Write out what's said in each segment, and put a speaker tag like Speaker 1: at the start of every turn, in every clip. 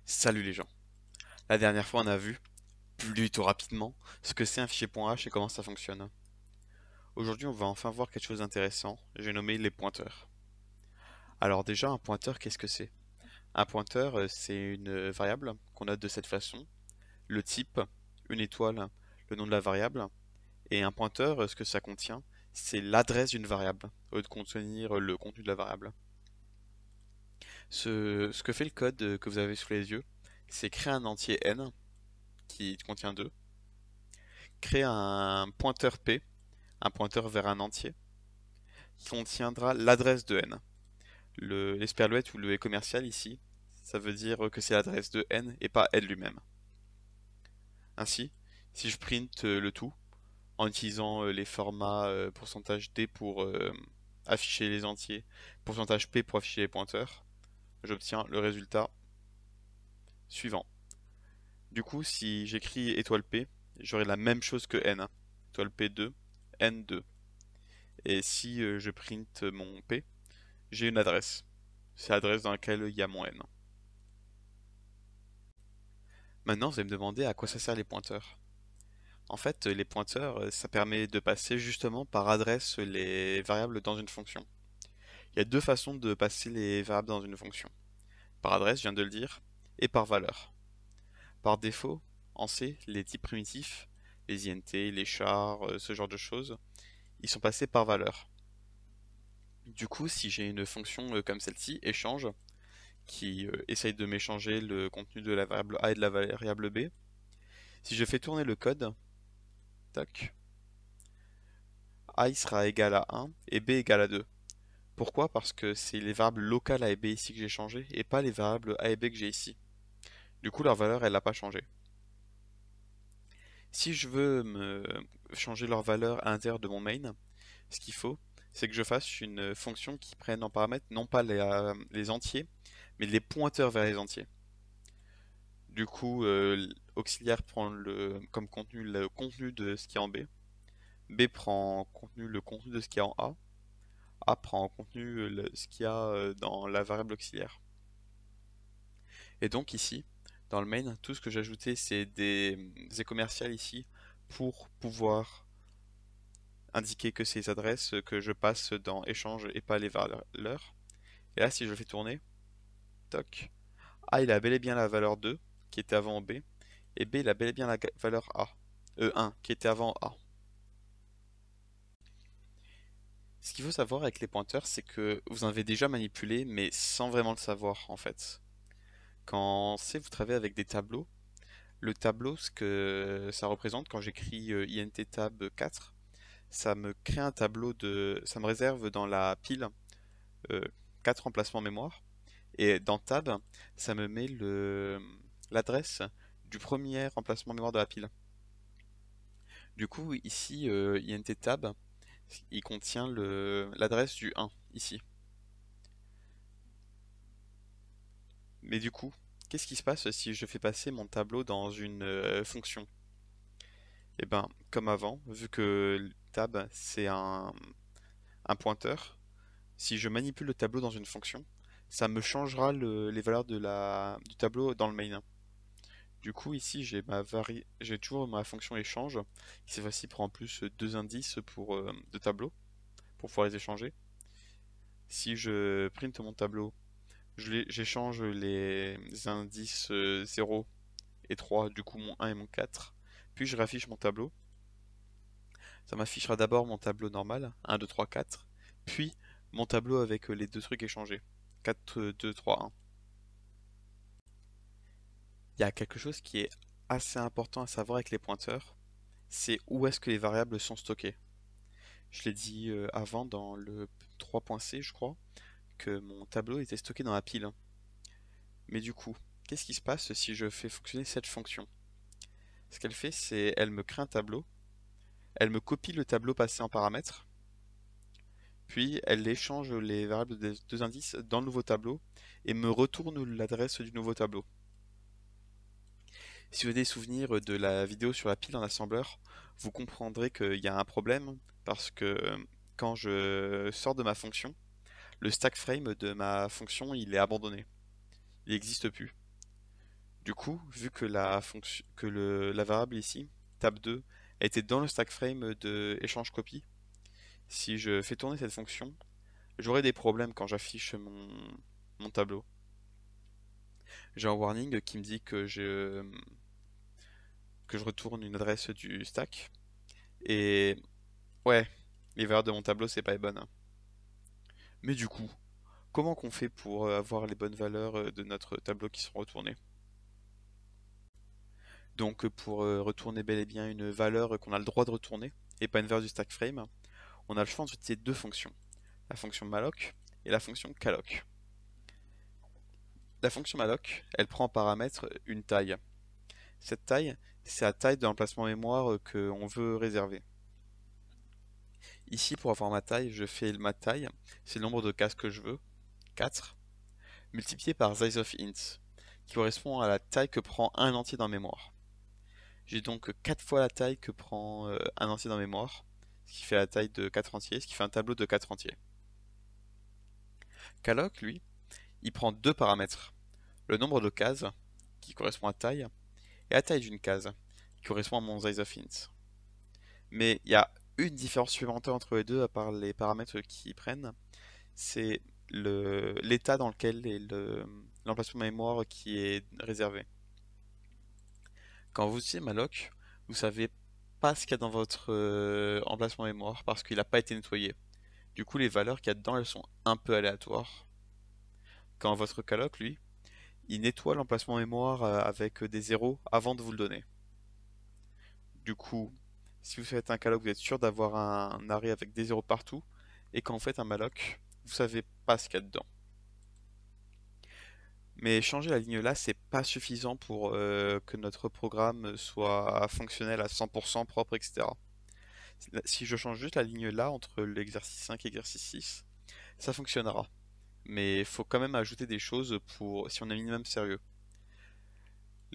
Speaker 1: Salut les gens. La dernière fois, on a vu, plutôt rapidement, ce que c'est un fichier .h et comment ça fonctionne. Aujourd'hui, on va enfin voir quelque chose d'intéressant. J'ai nommé les pointeurs. Alors déjà, un pointeur, qu'est-ce que c'est? Un pointeur, c'est une variable qu'on note de cette façon. Le type, une étoile, le nom de la variable. Et un pointeur, ce que ça contient, c'est l'adresse d'une variable, au lieu de contenir le contenu de la variable. Ce que fait le code que vous avez sous les yeux, c'est créer un entier n qui contient 2, créer un pointeur p, un pointeur vers un entier, qui contiendra l'adresse de n. L'esperluette ou le e commercial ici, ça veut dire que c'est l'adresse de n et pas n lui-même. Ainsi, si je print le tout, en utilisant les formats %d pour afficher les entiers, %p pour afficher les pointeurs, j'obtiens le résultat suivant. Du coup, si j'écris étoile p, j'aurai la même chose que n. Étoile p2, n2. Et si je print mon p, j'ai une adresse. C'est l'adresse dans laquelle il y a mon n. Maintenant, vous allez me demander à quoi ça sert les pointeurs. En fait, les pointeurs, ça permet de passer justement par adresse les variables dans une fonction. Il y a deux façons de passer les variables dans une fonction. Par adresse, je viens de le dire, et par valeur. Par défaut, en C, les types primitifs, les int, les chars, ce genre de choses, ils sont passés par valeur. Du coup, si j'ai une fonction comme celle-ci, échange, qui essaye de m'échanger le contenu de la variable A et de la variable B, si je fais tourner le code, tac, A il sera égal à 1 et B égal à 2. Pourquoi? Parce que c'est les variables locales A et B ici que j'ai changées et pas les variables A et B que j'ai ici. Du coup, leur valeur, elle n'a pas changé. Si je veux me changer leur valeur à l'intérieur de mon main, ce qu'il faut, c'est que je fasse une fonction qui prenne en paramètre non pas les entiers, mais les pointeurs vers les entiers. Du coup, auxiliaire prend comme contenu le contenu de ce qui est en B. B prend en contenu le contenu de ce qui est en A. A prend en contenu ce qu'il y a dans la variable auxiliaire. Et donc ici, dans le main, tout ce que j'ai ajouté, c'est des commerciales ici pour pouvoir indiquer que c'est les adresses que je passe dans échange et pas les valeurs. Et là, si je le fais tourner, toc, A il a bel et bien la valeur 2 qui était avant B, et B il a bel et bien la valeur A, 1 qui était avant A. Ce qu'il faut savoir avec les pointeurs, c'est que vous en avez déjà manipulé, mais sans vraiment le savoir en fait. Quand c'est vous travaillez avec des tableaux, le tableau, ce que ça représente quand j'écris int tab 4, ça me crée un tableau ça me réserve dans la pile euh, 4 emplacements mémoire, et dans tab, ça me met l'adresse du premier emplacement mémoire de la pile. Du coup, ici, int tab, il contient l'adresse du 1, ici. Mais du coup, qu'est-ce qui se passe si je fais passer mon tableau dans une fonction? Et ben, comme avant, vu que le tab c'est un pointeur, si je manipule le tableau dans une fonction, ça me changera les valeurs du tableau dans le main. Du coup, ici, j'ai toujours ma fonction échange, qui cette fois-ci prend en plus deux indices de tableau, pour pouvoir les échanger. Si je print mon tableau, j'échange les indices 0 et 3, du coup mon 1 et mon 4. Puis je raffiche mon tableau. Ça m'affichera d'abord mon tableau normal, 1, 2, 3, 4. Puis mon tableau avec les deux trucs échangés, 4, 2, 3, 1. Il y a quelque chose qui est assez important à savoir avec les pointeurs, c'est où est-ce que les variables sont stockées. Je l'ai dit avant dans le 3.c, je crois, que mon tableau était stocké dans la pile. Mais du coup, qu'est-ce qui se passe si je fais fonctionner cette fonction? Ce qu'elle fait, c'est elle me crée un tableau, elle me copie le tableau passé en paramètres, puis elle échange les variables des deux indices dans le nouveau tableau et me retourne l'adresse du nouveau tableau. Si vous avez des souvenirs de la vidéo sur la pile en assembleur, vous comprendrez qu'il y a un problème parce que quand je sors de ma fonction, le stack frame de ma fonction il est abandonné. Il n'existe plus. Du coup, vu que la fonction, que la variable ici, tab2, était dans le stack frame de échange copie, si je fais tourner cette fonction, j'aurai des problèmes quand j'affiche mon tableau. J'ai un warning qui me dit que je retourne une adresse du stack. Et ouais, les valeurs de mon tableau, c'est pas les bonnes. Mais du coup, comment qu'on fait pour avoir les bonnes valeurs de notre tableau qui sont retournées? Donc pour retourner bel et bien une valeur qu'on a le droit de retourner, et pas une valeur du stack frame, on a le choix d'utiliser deux fonctions. La fonction malloc et la fonction calloc. La fonction malloc, elle prend en paramètre une taille. Cette taille, c'est la taille de l'emplacement mémoire qu'on veut réserver. Ici, pour avoir ma taille, je fais ma taille, c'est le nombre de cases que je veux, 4, multiplié par size of int, qui correspond à la taille que prend un entier dans mémoire. J'ai donc 4 fois la taille que prend un entier dans mémoire, ce qui fait la taille de 4 entiers, ce qui fait un tableau de 4 entiers. Calloc, lui, il prend deux paramètres, le nombre de cases, qui correspond à taille, et la taille d'une case, qui correspond à mon size of int. Mais il y a une différence supplémentaire entre les deux, à part les paramètres qu'ils prennent, c'est l'état dans lequel est l'emplacement mémoire qui est réservé. Quand vous utilisez malloc, vous savez pas ce qu'il y a dans votre emplacement mémoire parce qu'il n'a pas été nettoyé. Du coup, les valeurs qu'il y a dedans, elles sont un peu aléatoires. Quand votre calloc, lui, il nettoie l'emplacement mémoire avec des zéros avant de vous le donner. Du coup, si vous faites un calloc, vous êtes sûr d'avoir un arrêt avec des zéros partout. Et quand vous faites un malloc, vous savez pas ce qu'il y a dedans. Mais changer la ligne là, c'est pas suffisant pour que notre programme soit fonctionnel à 100% propre, etc. Si je change juste la ligne là entre l'exercice 5 et l'exercice 6, ça fonctionnera. Mais il faut quand même ajouter des choses pour si on est minimum sérieux.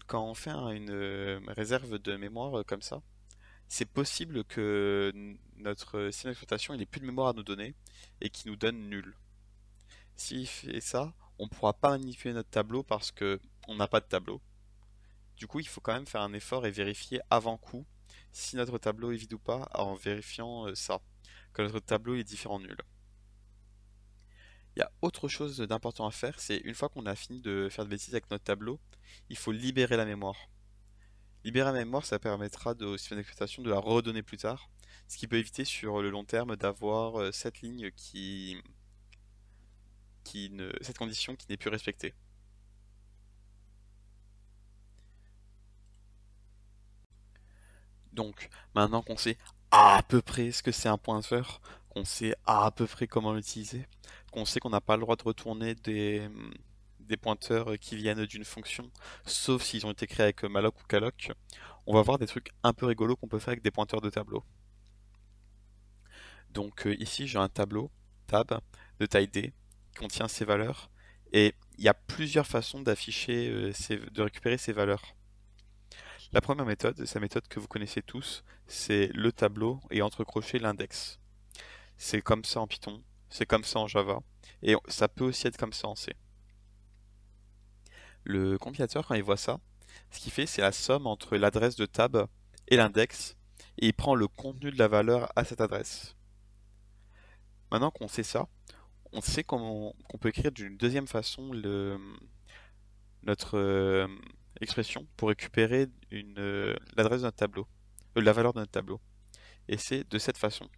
Speaker 1: Quand on fait une réserve de mémoire comme ça, c'est possible que notre système d'exploitation ait plus de mémoire à nous donner et qu'il nous donne nul. S'il fait ça, on ne pourra pas manipuler notre tableau parce que on n'a pas de tableau. Du coup, il faut quand même faire un effort et vérifier avant coup si notre tableau est vide ou pas en vérifiant ça, que notre tableau est différent nul. Il y a autre chose d'important à faire, c'est une fois qu'on a fini de faire de bêtises avec notre tableau, il faut libérer la mémoire. Libérer la mémoire, ça permettra au système d'exploitation de la redonner plus tard, ce qui peut éviter sur le long terme d'avoir cette ligne cette condition qui n'est plus respectée. Donc, maintenant qu'on sait à peu près ce que c'est un pointeur, qu'on sait à peu près comment l'utiliser, qu'on sait qu'on n'a pas le droit de retourner des pointeurs qui viennent d'une fonction, sauf s'ils ont été créés avec malloc ou calloc, on va voir des trucs un peu rigolos qu'on peut faire avec des pointeurs de tableau. Donc ici j'ai un tableau, tab, de taille D, qui contient ces valeurs, et il y a plusieurs façons d'afficher, de récupérer ces valeurs. La première méthode, c'est la méthode que vous connaissez tous, c'est le tableau et entre crochets l'index. C'est comme ça en Python, c'est comme ça en Java, et ça peut aussi être comme ça en C. Le compilateur, quand il voit ça, ce qu'il fait, c'est la somme entre l'adresse de tab et l'index, et il prend le contenu de la valeur à cette adresse. Maintenant qu'on sait ça, on sait qu'on peut écrire d'une deuxième façon notre expression pour récupérer l'adresse de notre tableau, la valeur de notre tableau. Et c'est de cette façon.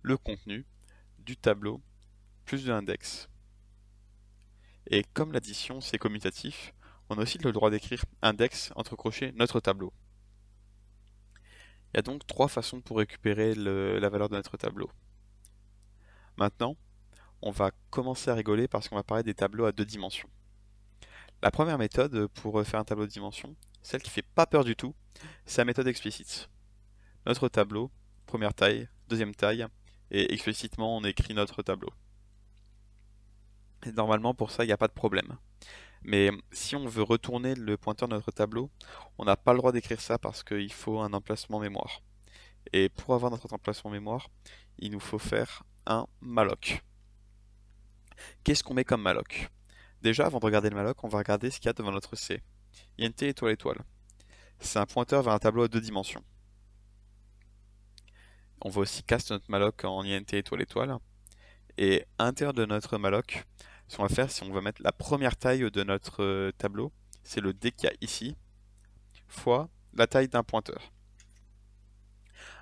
Speaker 1: Le contenu du tableau plus de l'index. Et comme l'addition c'est commutatif, on a aussi le droit d'écrire index entre crochets notre tableau. Il y a donc trois façons pour récupérer la valeur de notre tableau. Maintenant, on va commencer à rigoler parce qu'on va parler des tableaux à deux dimensions. La première méthode pour faire un tableau de dimension, celle qui fait pas peur du tout, c'est la méthode explicite. Notre tableau, première taille, deuxième taille, et explicitement on écrit notre tableau. Et normalement pour ça il n'y a pas de problème. Mais si on veut retourner le pointeur de notre tableau, on n'a pas le droit d'écrire ça parce qu'il faut un emplacement mémoire. Et pour avoir notre emplacement mémoire, il nous faut faire un malloc. Qu'est-ce qu'on met comme malloc? Déjà, avant de regarder le malloc, on va regarder ce qu'il y a devant notre C. int étoile étoile. C'est un pointeur vers un tableau à 2 dimensions. On va aussi cast notre malloc en int étoile étoile. Et à l'intérieur de notre malloc, ce qu'on va faire, c'est qu'on va mettre la première taille de notre tableau, c'est le d qu'il y a ici, fois la taille d'un pointeur.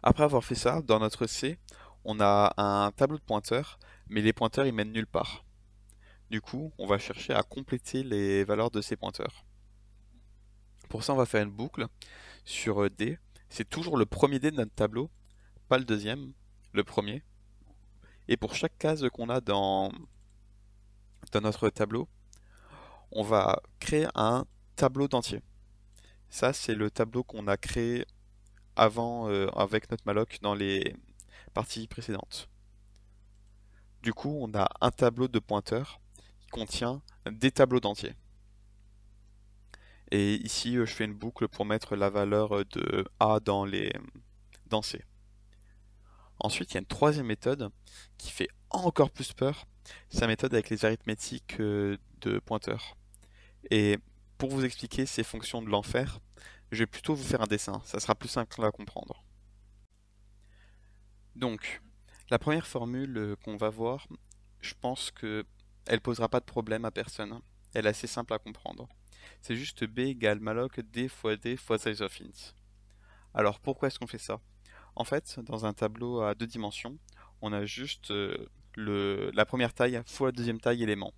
Speaker 1: Après avoir fait ça, dans notre C, on a un tableau de pointeurs, mais les pointeurs ils mènent nulle part. Du coup, on va chercher à compléter les valeurs de ces pointeurs. Pour ça, on va faire une boucle sur D. C'est toujours le premier D de notre tableau, pas le deuxième, le premier. Et pour chaque case qu'on a dans notre tableau, on va créer un tableau d'entier. Ça, c'est le tableau qu'on a créé avant avec notre malloc dans les parties précédentes. Du coup, on a un tableau de pointeurs qui contient des tableaux d'entiers. Et ici, je fais une boucle pour mettre la valeur de A dans C. Ensuite, il y a une troisième méthode qui fait encore plus peur. C'est la méthode avec les arithmétiques de pointeurs. Et pour vous expliquer ces fonctions de l'enfer, je vais plutôt vous faire un dessin. Ça sera plus simple à comprendre. Donc, la première formule qu'on va voir, je pense que elle posera pas de problème à personne. Elle est assez simple à comprendre. C'est juste b égale malloc d fois size of int. Alors pourquoi est-ce qu'on fait ça? En fait, dans un tableau à 2 dimensions, on a juste la première taille fois la deuxième taille élément.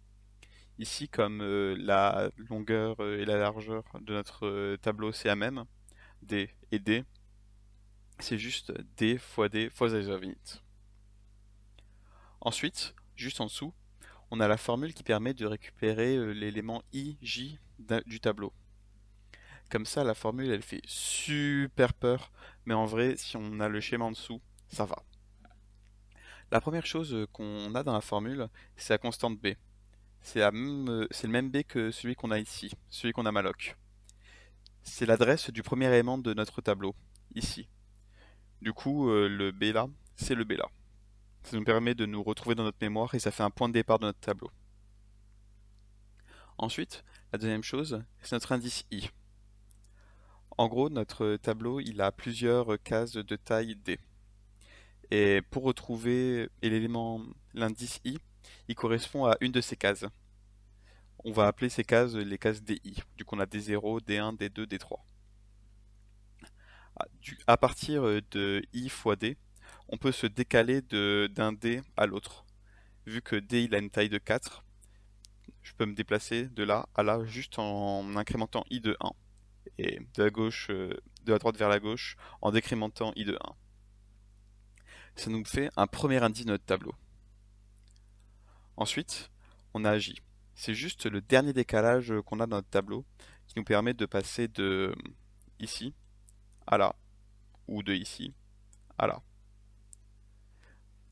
Speaker 1: Ici, comme la longueur et la largeur de notre tableau c'est la même, d et d, c'est juste d fois size of int. Ensuite, juste en dessous, on a la formule qui permet de récupérer l'élément i, j du tableau. Comme ça, la formule, elle fait super peur, mais en vrai, si on a le schéma en dessous, ça va. La première chose qu'on a dans la formule, c'est la constante b. C'est le même b que celui qu'on a ici, celui qu'on a malloc. C'est l'adresse du premier élément de notre tableau, ici. Du coup, le b là, c'est le b là. Ça nous permet de nous retrouver dans notre mémoire et ça fait un point de départ de notre tableau. Ensuite, la deuxième chose, c'est notre indice i. En gros, notre tableau, il a plusieurs cases de taille D. Et pour retrouver l'indice I, il correspond à une de ces cases. On va appeler ces cases les cases DI. Du coup, on a D0, D1, D2, D3. À partir de I fois D, on peut se décaler d'un D à l'autre. Vu que D il a une taille de 4, je peux me déplacer de là à là juste en incrémentant I de 1. Et de la droite vers la gauche, en décrémentant I de 1. Ça nous fait un premier indice de notre tableau. Ensuite, on a J. C'est juste le dernier décalage qu'on a dans notre tableau qui nous permet de passer de ici à là, ou de ici à là.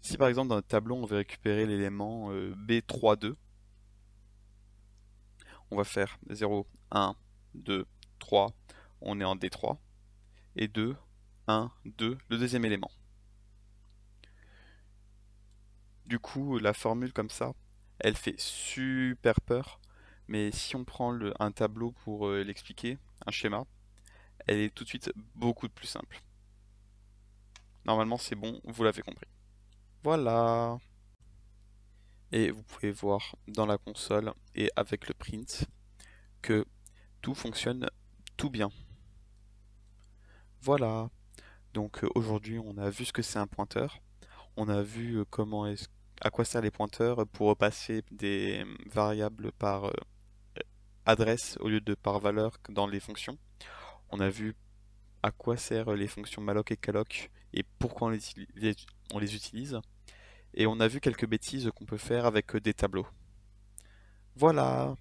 Speaker 1: Si par exemple dans notre tableau on veut récupérer l'élément B32, on va faire 0, 1, 2, 3, on est en D3, et 2, 1, 2, le deuxième élément. Du coup, la formule comme ça, elle fait super peur, mais si on prend un tableau pour l'expliquer, un schéma, elle est tout de suite beaucoup plus simple. Normalement, c'est bon, vous l'avez compris. Voilà. Et vous pouvez voir dans la console et avec le print que tout fonctionne tout bien. Voilà. Donc aujourd'hui, on a vu ce que c'est un pointeur. On a vu à quoi servent les pointeurs pour passer des variables par adresse au lieu de par valeur dans les fonctions. On a vu à quoi servent les fonctions malloc et calloc et pourquoi on les utilise. Et on a vu quelques bêtises qu'on peut faire avec des tableaux. Voilà!